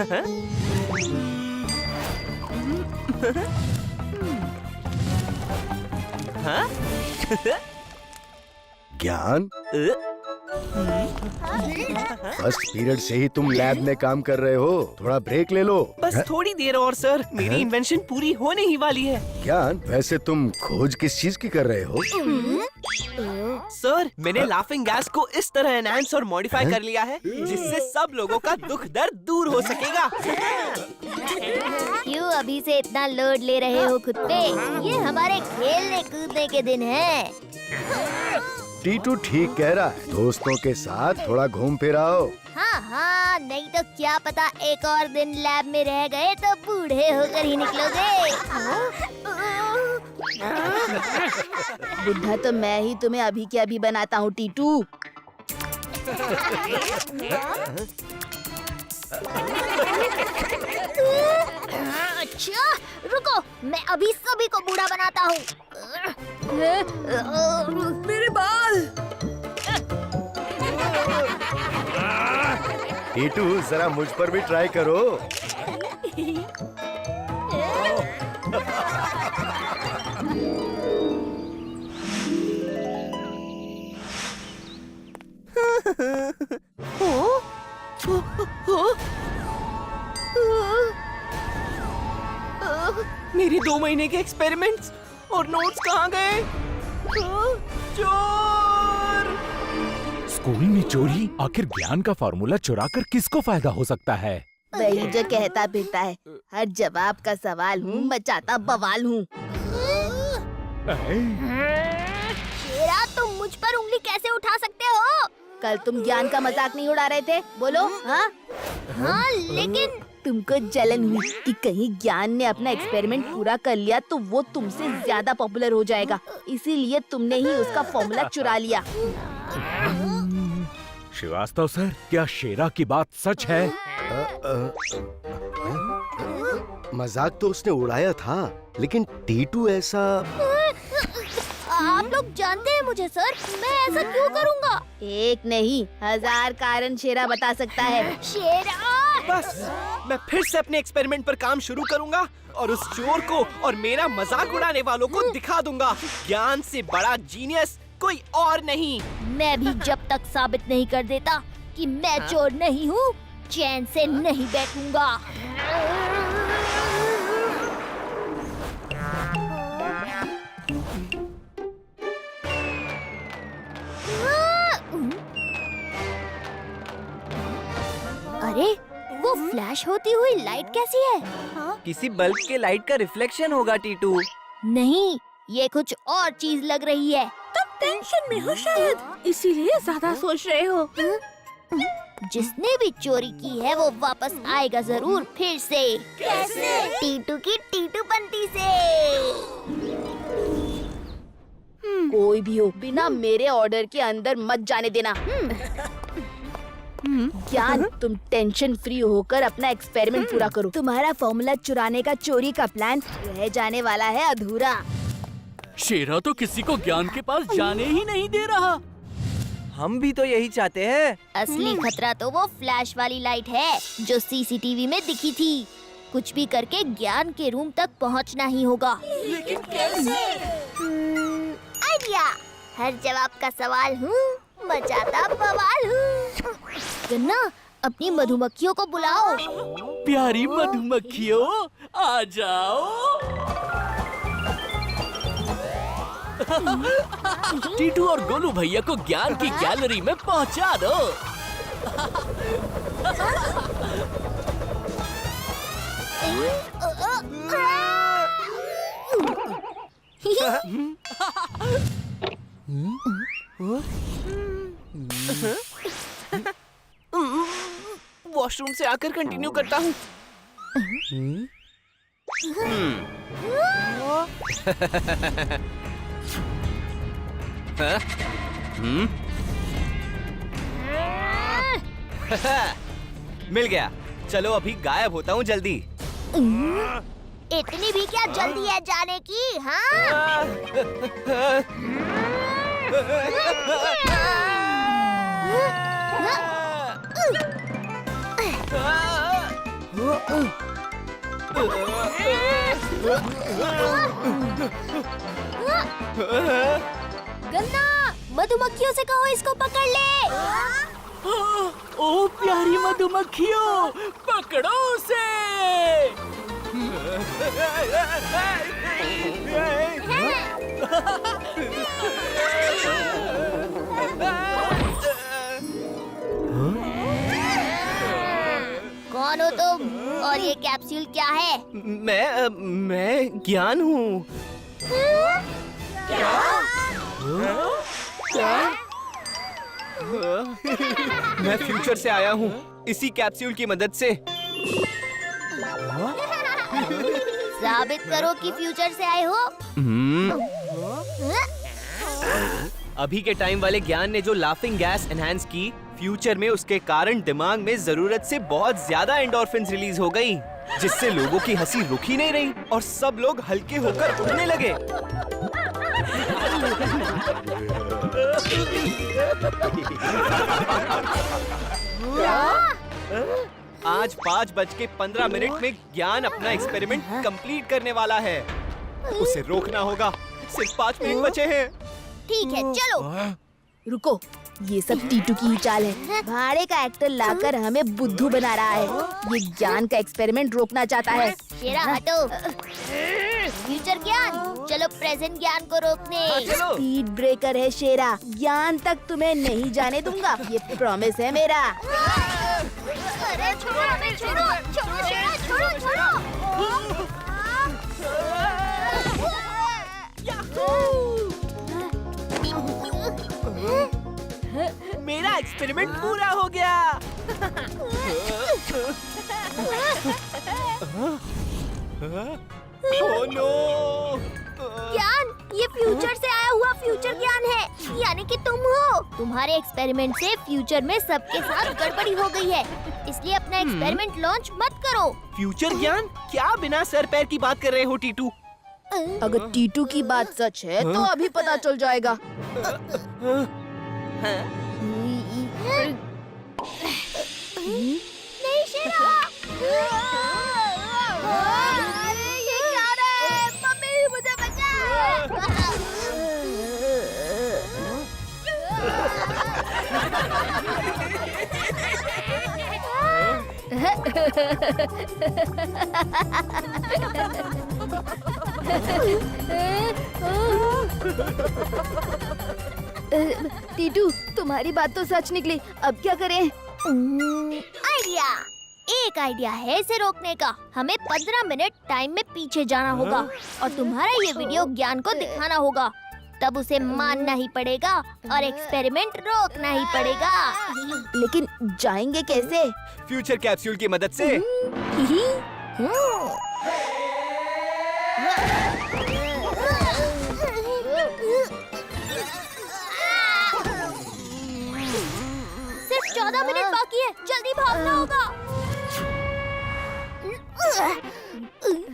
हाँ? ज्ञान, first period से ही तुम लैब में काम कर रहे हो, थोड़ा ब्रेक ले लो। बस थोड़ी देर और सर, मेरी इन्वेंशन पूरी होने ही वाली है। ज्ञान, वैसे तुम खोज किस चीज की कर रहे हो? सर, मैंने लाफिंग गैस को इस तरह एनहांस और मॉडिफाई कर लिया है जिससे सब लोगों का दुख दर्द दूर हो सकेगा। क्यों अभी से इतना लोड ले रहे हो खुद पे? ये हमारे खेलने कूदने के दिन है। टीटू ठीक कह रहा है, दोस्तों के साथ थोड़ा घूम फिर आओ। हाँ हाँ, नहीं तो क्या पता एक और दिन लैब में रह गए तो बूढ़े होकर ही निकलोगे। बुढ़ा तो मैं ही तुम्हें अभी के अभी बनाता हूँ टीटू। अच्छा, रुको, मैं अभी सभी को बूढ़ा बनाता हूँ। मेरे बाल। टीटू, जरा मुझ पर भी ट्राई करो। मेरे 2 महीने के एक्सपेरिमेंट्स और नोट्स कहाँ गए? चोर! स्कूल में चोरी? आखिर ज्ञान का फार्मूला चुराकर किसको फायदा हो सकता है? वही जो कहता फिरता है, हर जवाब का सवाल हूँ, मचाता बवाल हूँ। शेरा, तुम मुझ पर उंगली कैसे उठा सकते हो? कल तुम ज्ञान का मजाक नहीं उड़ा रहे थे? बोलो। हाँ हाँ, लेकिन तुमको जलन हुई कि कहीं ज्ञान ने अपना एक्सपेरिमेंट पूरा कर लिया तो वो तुमसे ज्यादा पॉपुलर हो जाएगा, इसीलिए तुमने ही उसका फॉर्मूला चुरा लिया। श्रीवास्तव सर, क्या शेरा की बात सच है? मजाक तो उसने उड़ाया था, लेकिन टीटू ऐसा। आप लोग जानते हैं मुझे सर, मैं ऐसा क्यों करूँगा? एक नहीं, 1000 कारण शेरा बता सकता है। शेरा! बस, मैं फिर से अपने एक्सपेरिमेंट पर काम शुरू करूंगा और उस चोर को और मेरा मजाक उड़ाने वालों को दिखा दूंगा, ज्ञान से बड़ा जीनियस कोई और नहीं। मैं भी जब तक साबित नहीं कर देता कि मैं चोर नहीं हूँ, चैन से नहीं बैठूंगा। अरे, वो फ्लैश होती हुई लाइट कैसी है? किसी बल्ब के लाइट का रिफ्लेक्शन होगा टीटू। नहीं, ये कुछ और चीज लग रही है। तुम टेंशन में हो शायद, इसीलिए ज्यादा सोच रहे हो। जिसने भी चोरी की है वो वापस आएगा जरूर फिर से। कैसे? टीटू की टीटूपंती से। कोई भी हो, बिना मेरे ऑर्डर के अंदर मत जाने देना। ज्ञान, तुम टेंशन फ्री होकर अपना एक्सपेरिमेंट पूरा करो। तुम्हारा फॉर्मूला चुराने का चोरी का प्लान रह जाने वाला है अधूरा। शेरा तो किसी को ज्ञान के पास जाने ही नहीं दे रहा। हम भी तो यही चाहते हैं। असली खतरा तो वो फ्लैश वाली लाइट है जो सीसीटीवी में दिखी थी। कुछ भी करके ज्ञान के रूम तक पहुंचना ही होगा। लेकिन कैसे? आइडिया, हर जवाब का सवाल हूँ, मचाता बवाल हूँ। गन्ना, अपनी मधुमक्खियों को बुलाओ। प्यारी मधुमक्खियों, आ जाओ। टीटू और गोलू भैया को ज्ञान की गैलरी में पहुंचा दो। वॉशरूम से आकर कंटिन्यू करता हूँ। मिल गया। चलो अभी गायब होता हूँ जल्दी। इतनी भी क्या जल्दी है जाने की? हाँ? गन्ना, मधुमक्खियों से कहो इसको पकड़ ले। ओ प्यारी मधुमक्खियों, पकड़ो उसे। कौन हो तुम और ये कैप्सूल क्या है? मैं ज्ञान हूँ। मैं फ्यूचर से आया हूँ इसी कैप्सूल की मदद से। साबित करो कि फ्यूचर से आए हो। अभी के टाइम वाले ज्ञान ने जो लाफिंग गैस एनहांस की, फ्यूचर में उसके कारण दिमाग में जरूरत से बहुत ज्यादा एंडोर्फिन्स रिलीज हो गई, जिससे लोगों की हंसी रुक ही नहीं रही और सब लोग हल्के होकर उड़ने लगे। आज 5:15 में ज्ञान अपना एक्सपेरिमेंट कंप्लीट करने वाला है। उसे रोकना होगा। सिर्फ 5 मिनट बचे हैं। ठीक है, चलो। रुको, ये सब टीटू की ही चाल है। भाड़े का एक्टर लाकर हमें बुद्धू बना रहा है। ये ज्ञान का एक्सपेरिमेंट रोकना चाहता है। शेरा हटो। फ्यूचर ज्ञान, चलो प्रेजेंट ज्ञान को रोकने। चलो। स्पीड ब्रेकर है शेरा, ज्ञान तक तुम्हें नहीं जाने दूंगा, ये प्रॉमिस है मेरा। अरे छोड़ो हमें, छोड़ो छोड़ो शेरा, छोड़ो छोड़ो। मेरा एक्सपेरिमेंट पूरा हो गया। Oh no! ज्ञान, ये फ्यूचर से आया हुआ फ्यूचर ज्ञान है, यानी कि तुम हो। तुम्हारे एक्सपेरिमेंट से फ्यूचर में सबके साथ गड़बड़ी हो गई है, इसलिए अपना एक्सपेरिमेंट लॉन्च मत करो। फ्यूचर ज्ञान? क्या बिना सर पैर की बात कर रहे हो टीटू? अगर टीटू की बात सच है तो अभी पता चल जाएगा। नहीं शेरा। अरे ये क्या है? मम्मी मुझे बचा। टीटू, तुम्हारी बात तो सच निकली, अब क्या करें? आइडिया, एक आइडिया है इसे रोकने का। हमें 15 मिनट टाइम में पीछे जाना होगा और तुम्हारा ये वीडियो ज्ञान को दिखाना होगा। तब उसे मानना ही पड़ेगा और एक्सपेरिमेंट रोकना ही पड़ेगा। लेकिन जाएंगे कैसे? फ्यूचर कैप्सूल की मदद से। सिर्फ 14 मिनट बाकी है, जल्दी भागना होगा।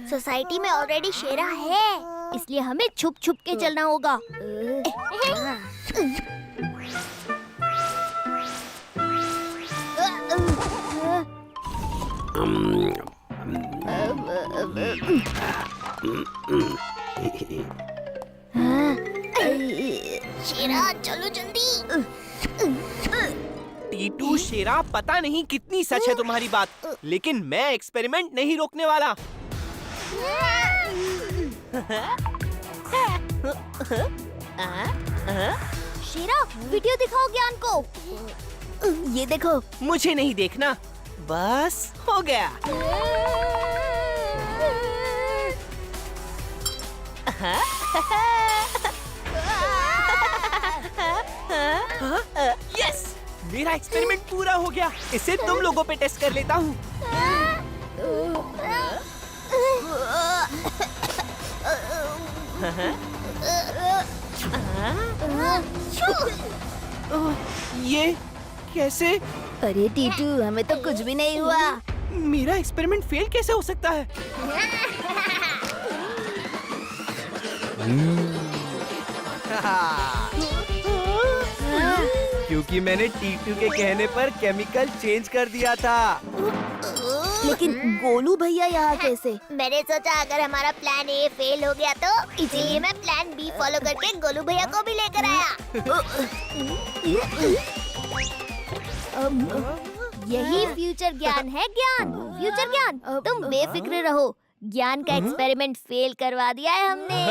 सोसाइटी में ऑलरेडी शेरा है, इसलिए हमें छुप छुप के चलना होगा। शेरा चलो जल्दी। टीटू शेरा, पता नहीं कितनी सच है तुम्हारी बात, लेकिन मैं एक्सपेरिमेंट नहीं रोकने वाला। शेरा, वीडियो दिखाओ ज्ञान को। ये देखो। मुझे नहीं देखना, बस हो गया। यस, मेरा एक्सपेरिमेंट पूरा हो गया। इसे तुम लोगों पे टेस्ट कर लेता हूँ। ये कैसे? अरे टीटू, हमें तो कुछ भी नहीं हुआ। मेरा एक्सपेरिमेंट फेल कैसे हो सकता है? क्योंकि मैंने टीटू के कहने पर केमिकल चेंज कर दिया था। लेकिन गोलू भैया यहाँ कैसे? मैंने सोचा अगर हमारा प्लान ए फेल हो गया तो इसीलिए मैं प्लान बी फॉलो करके गोलू भैया को भी लेकर आया। यही फ्यूचर ज्ञान है, ज्ञान, फ्यूचर ज्ञान। तुम बेफिक्र रहो, ज्ञान का एक्सपेरिमेंट फेल करवा दिया है हमने।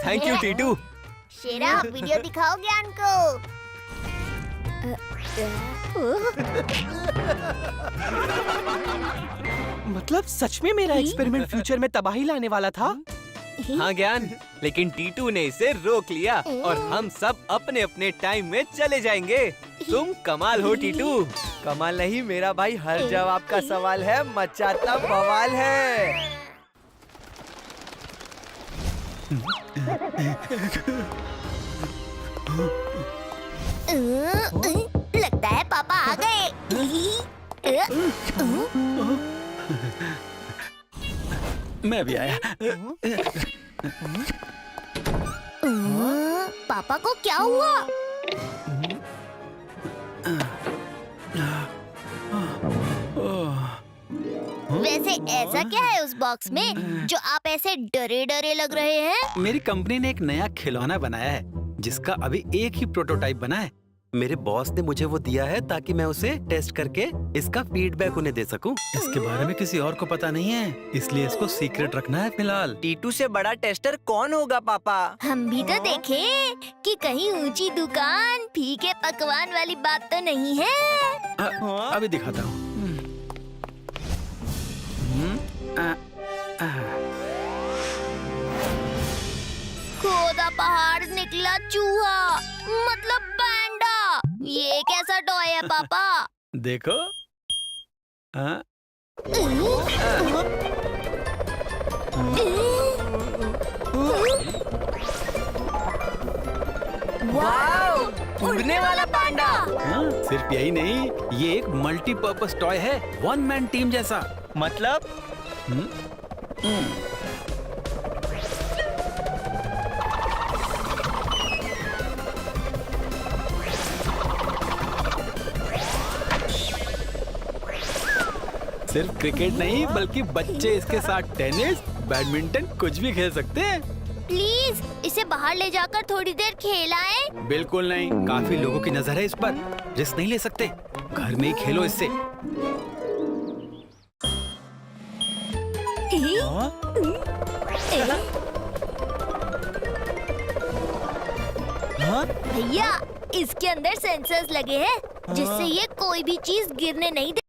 Thank you Titu. Shera, video दिखाओ ज्ञान को। मतलब सच में मेरा एक्सपेरिमेंट फ्यूचर में तबाही लाने वाला था? हाँ ज्ञान, लेकिन टीटू ने इसे रोक लिया और हम सब अपने अपने टाइम में चले जाएंगे। तुम कमाल हो टीटू। कमाल नहीं मेरा भाई, हर जवाब का सवाल है, मचाता बवाल है। लगता है पापा आ गए। मैं भी आया। पापा को क्या हुआ? वैसे ऐसा क्या है उस बॉक्स में जो आप ऐसे डरे डरे लग रहे हैं? मेरी कंपनी ने एक नया खिलौना बनाया है जिसका अभी एक ही प्रोटोटाइप बना है। मेरे बॉस ने मुझे वो दिया है ताकि मैं उसे टेस्ट करके इसका फीडबैक उन्हें दे सकूं। इसके बारे में किसी और को पता नहीं है, इसलिए इसको सीक्रेट रखना है फिलहाल। टीटू से बड़ा टेस्टर कौन होगा पापा? हम भी तो देखें कि कहीं ऊंची दुकान फीके पकवान वाली बात तो नहीं है। अभी दिखाता हूँ। खोदा पहाड़ निकला चूहा, मतलब पैंडा। ये कैसा टॉय है पापा? देखो। वाओ, उड़ने वाला पांडा। सिर्फ यही नहीं, ये एक मल्टीपर्पस टॉय है, वन मैन टीम जैसा। मतलब? सिर्फ क्रिकेट नहीं बल्कि बच्चे इसके साथ टेनिस, बैडमिंटन कुछ भी खेल सकते हैं। प्लीज इसे बाहर ले जाकर थोड़ी देर खेलाएं। बिल्कुल नहीं, काफी लोगों की नजर है इस पर, रिस्क नहीं ले सकते। घर में ही खेलो इससे। भैया, इसके अंदर सेंसर्स लगे हैं जिससे ये कोई भी चीज गिरने नहीं दे।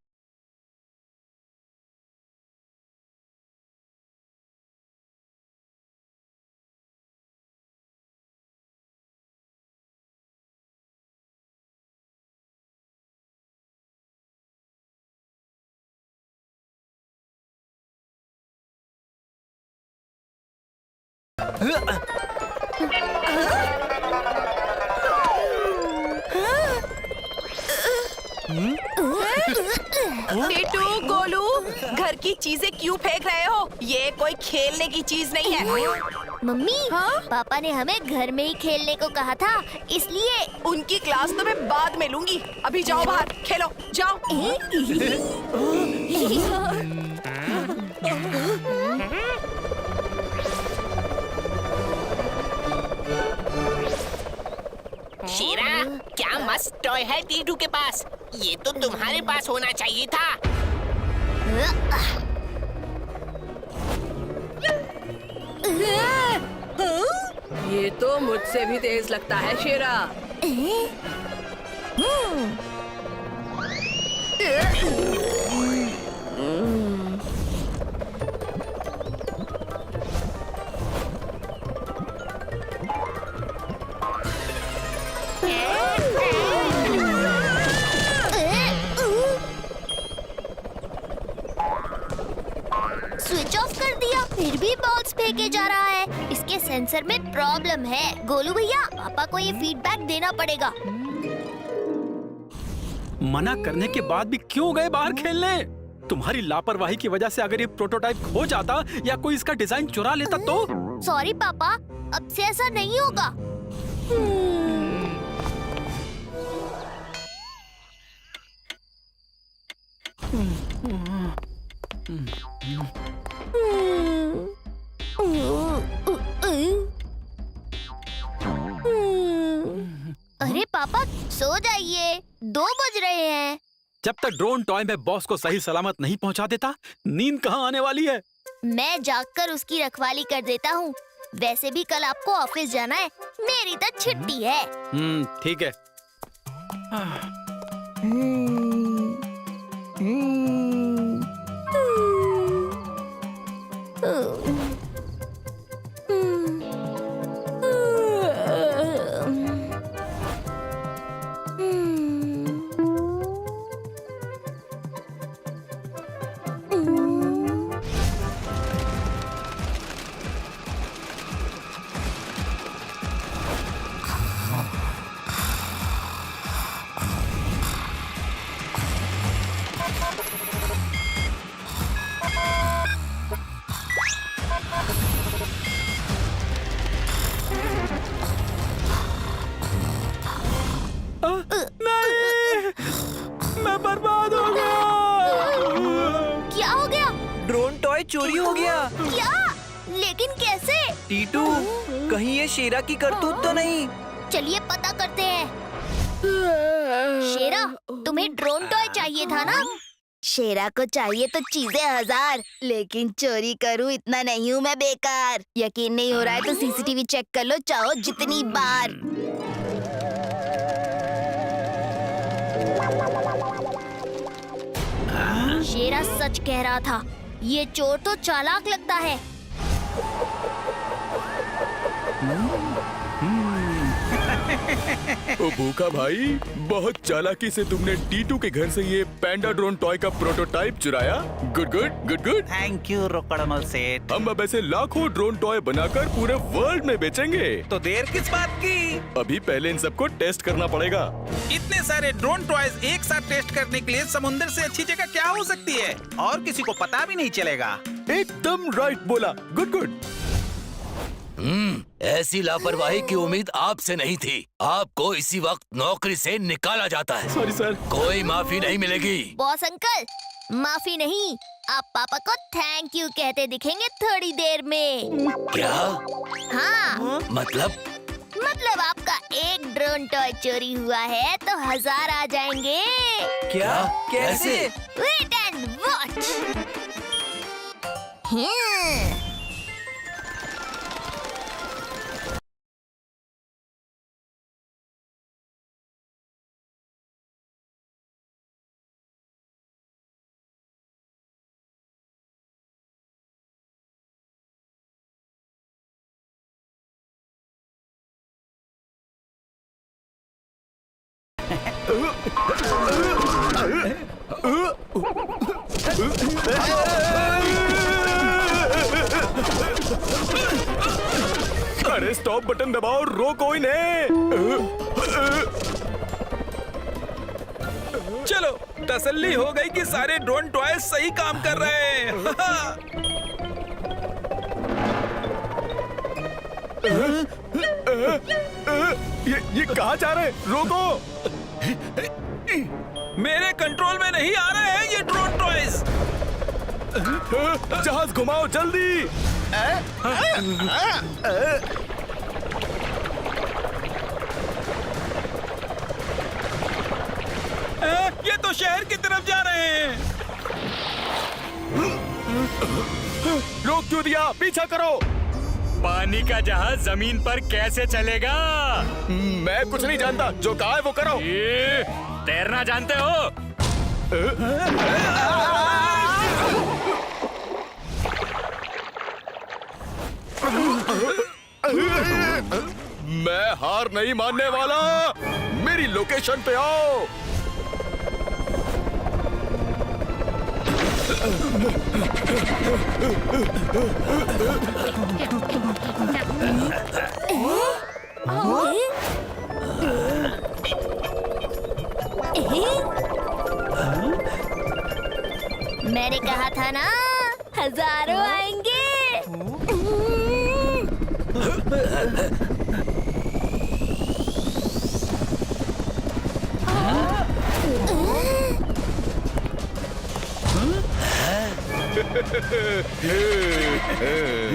टीटू, गोलू, घर की चीजें क्यों फेंक रहे हो? ये कोई खेलने की चीज नहीं है। मम्मी, पापा ने हमें घर में ही खेलने को कहा था, इसलिए। उनकी क्लास तो मैं बाद में लूंगी। अभी जाओ बाहर खेलो, जाओ। शीरा, क्या मस्त टॉय है टीटू के पास। ये तो तुम्हारे पास होना चाहिए था। ये तो मुझसे भी तेज लगता है शेरा। स्विच ऑफ कर दिया, फिर भी बॉल्स फेंके जा रहा है। इसके सेंसर में प्रॉब्लम है। गोलू भैया, पापा को ये फीडबैक देना पड़ेगा। मना करने के बाद भी क्यों गए बाहर खेलने? तुम्हारी लापरवाही की वजह से अगर ये प्रोटोटाइप खो जाता या कोई इसका डिजाइन चुरा लेता तो? सॉरी पापा, अब से ऐसा नहीं होगा। अरे पापा सो जाइए, 2 बज रहे हैं। जब तक ड्रोन टॉय में बॉस को सही सलामत नहीं पहुंचा देता, नींद कहाँ आने वाली है? मैं जागकर उसकी रखवाली कर देता हूँ। वैसे भी कल आपको ऑफिस जाना है, मेरी तो छुट्टी है। ठीक है। मैं बर्बाद हो गया। क्या हो गया? ड्रोन टॉय चोरी हो गया। क्या? लेकिन कैसे? टीटू, कहीं ये शेरा की करतूत तो नहीं? चलिए पता करते हैं। शेरा, तुम्हें ड्रोन टॉय चाहिए था ना? शेरा को चाहिए तो चीजें 1000, लेकिन चोरी करूं इतना नहीं हूँ मैं बेकार। यकीन नहीं हो रहा है तो सीसीटीवी चेक कर लो, चाहो जितनी बार। शेरा सच कह रहा था, ये चोर तो चालाक लगता है। ओ भूखा भाई, बहुत चालाकी से तुमने टीटू के घर से ये पैंडा ड्रोन टॉय का प्रोटोटाइप चुराया। Good good good good. Thank you Rokadmal Seth. हम अब ऐसे लाखों ड्रोन टॉय बनाकर पूरे वर्ल्ड में बेचेंगे। तो देर किस बात की? अभी पहले इन सबको टेस्ट करना पड़ेगा। इतने सारे ड्रोन टॉयज एक साथ टेस्ट करने के लिए समुद्र से अच्छी जगह क्या हो सकती है? और किसी को पता भी नहीं चलेगा। एकदम राइट बोला। Good good. ऐसी लापरवाही की उम्मीद आपसे नहीं थी। आपको इसी वक्त नौकरी से निकाला जाता है। Sorry sir. कोई माफी नहीं मिलेगी। बॉस अंकल, माफी नहीं, आप पापा को थैंक यू कहते दिखेंगे थोड़ी देर में। क्या? हाँ। मतलब आपका एक ड्रोन टॉय चोरी हुआ है तो 1000 आ जाएंगे। क्या? कैसे? Wait and watch. अरे स्टॉप बटन दबाओ, रोको इन्हें। चलो, तसल्ली हो गई कि सारे ड्रोन टॉयज सही काम कर रहे हैं। ये कहाँ जा रहे हैं? रोको। मेरे कंट्रोल में नहीं आ रहे हैं ये ड्रोन टॉयज। जहाज घुमाओ जल्दी। ये तो शहर की तरफ जा रहे हैं। रोक क्यों दिया? पीछा करो। पानी का जहाज जमीन पर कैसे चलेगा? मैं कुछ नहीं जानता, जो कहा है वो करो। तैरना जानते हो? मैं हार नहीं मानने वाला। मेरी लोकेशन पे आओ। मैंने कहा था ना, 1000 आएंगे।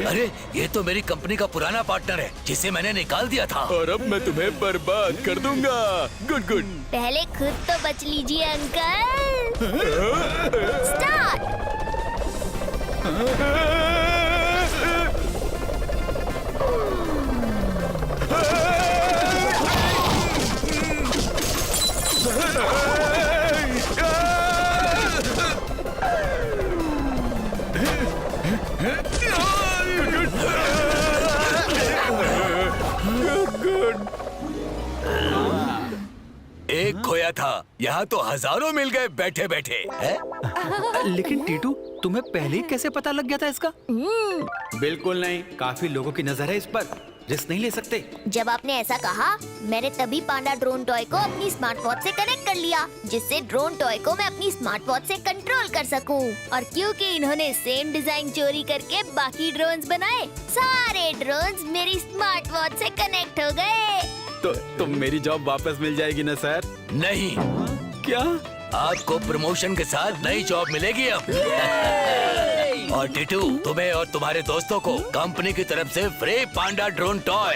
अरे ये तो मेरी कंपनी का पुराना पार्टनर है जिसे मैंने निकाल दिया था। और अब मैं तुम्हें बर्बाद कर दूंगा। Good good. पहले खुद तो बच लीजिए अंकल। स्टार्ट। एक खोया था, यहाँ तो हजारों मिल गए बैठे बैठे। लेकिन टीटू तुम्हें पहले ही कैसे पता लग गया था इसका? बिल्कुल नहीं, काफी लोगों की नजर है इस पर, रिस्क नहीं ले सकते। जब आपने ऐसा कहा मैंने तभी पांडा ड्रोन टॉय को अपनी स्मार्ट वॉच से कनेक्ट कर लिया, जिससे ड्रोन टॉय को मैं अपनी स्मार्ट वॉच से कंट्रोल कर सकूं। और क्योंकि इन्होंने सेम डिजाइन चोरी करके बाकी ड्रोन्स बनाए, सारे ड्रोन्स मेरी स्मार्ट वॉच से कनेक्ट हो गए। तो मेरी जॉब वापस मिल जाएगी ना सर? नहीं। क्या? आपको प्रमोशन के साथ नई जॉब मिलेगी अब। और टीटू, तुम्हें और तुम्हारे दोस्तों को कंपनी की तरफ से फ्री पांडा ड्रोन टॉय।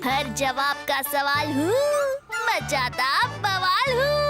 हर जवाब का सवाल हूँ, मचाता बवाल हूँ।